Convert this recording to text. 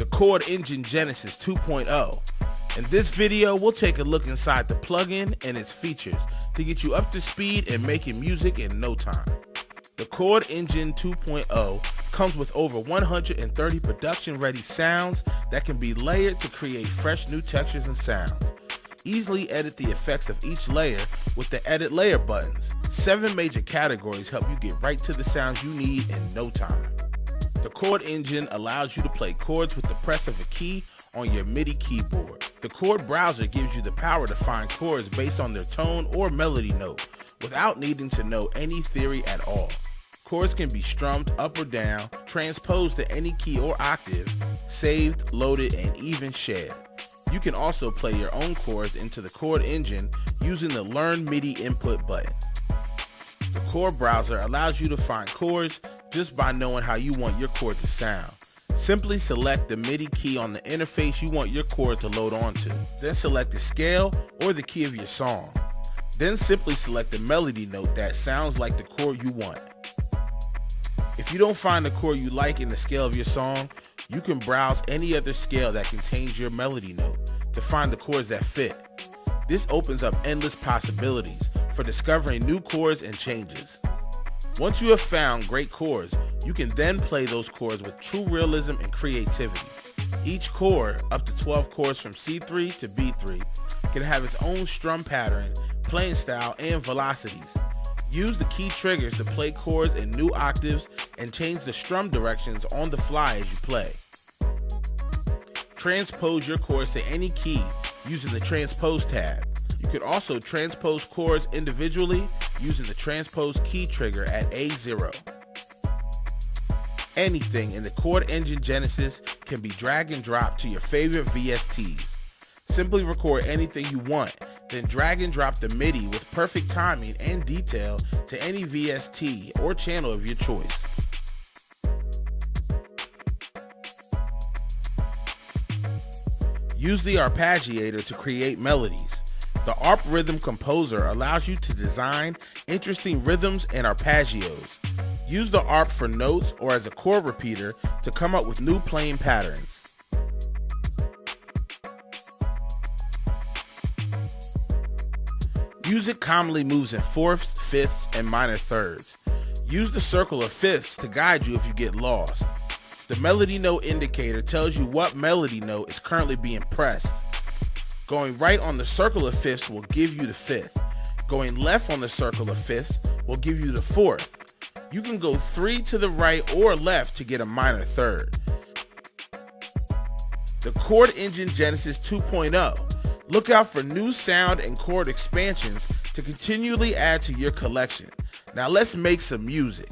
the Chord Engine Genesis 2.0. In this video, we'll take a look inside the plugin and its features to get you up to speed and making music in no time. The Chord Engine 2.0 comes with over 130 production-ready sounds that can be layered to create fresh new textures and sounds. Easily edit the effects of each layer with the Edit Layer buttons. 7 major categories help you get right to the sounds you need in no time. The Chord Engine allows you to play chords with the press of a key on your MIDI keyboard. The Chord Browser gives you the power to find chords based on their tone or melody note without needing to know any theory at all. Chords can be strummed up or down, transposed to any key or octave, saved, loaded, and even shared. You can also play your own chords into the Chord Engine using the Learn MIDI Input button. The Chord Browser allows you to find chords just by knowing how you want your chord to sound. Simply select the MIDI key on the interface you want your chord to load onto. Then select the scale or the key of your song. Then simply select the melody note that sounds like the chord you want. If you don't find the chord you like in the scale of your song, you can browse any other scale that contains your melody note to find the chords that fit. This opens up endless possibilities for discovering new chords and changes. Once you have found great chords, you can then play those chords with true realism and creativity. Each chord, up to 12 chords from C3 to B3, can have its own strum pattern, playing style, and velocities. Use the key triggers to play chords in new octaves and change the strum directions on the fly as you play. Transpose your chords to any key using the Transpose tab. You could also transpose chords individually using the Transpose key trigger at A0. Anything in the Chord Engine Genesis can be drag and drop to your favorite VSTs. Simply record anything you want, then drag and drop the MIDI with perfect timing and detail to any VST or channel of your choice. Use the arpeggiator to create melodies. The Arp Rhythm Composer allows you to design interesting rhythms and arpeggios. Use the Arp for notes or as a chord repeater to come up with new playing patterns. Music commonly moves in fourths, fifths, and minor thirds. Use the circle of fifths to guide you if you get lost. The melody note indicator tells you what melody note is currently being pressed. Going right on the circle of fifths will give you the fifth. Going left on the circle of fifths will give you the fourth. You can go 3 to the right or left to get a minor third. The Chord Engine Genesis 2.0. Look out for new sound and chord expansions to continually add to your collection. Now let's make some music.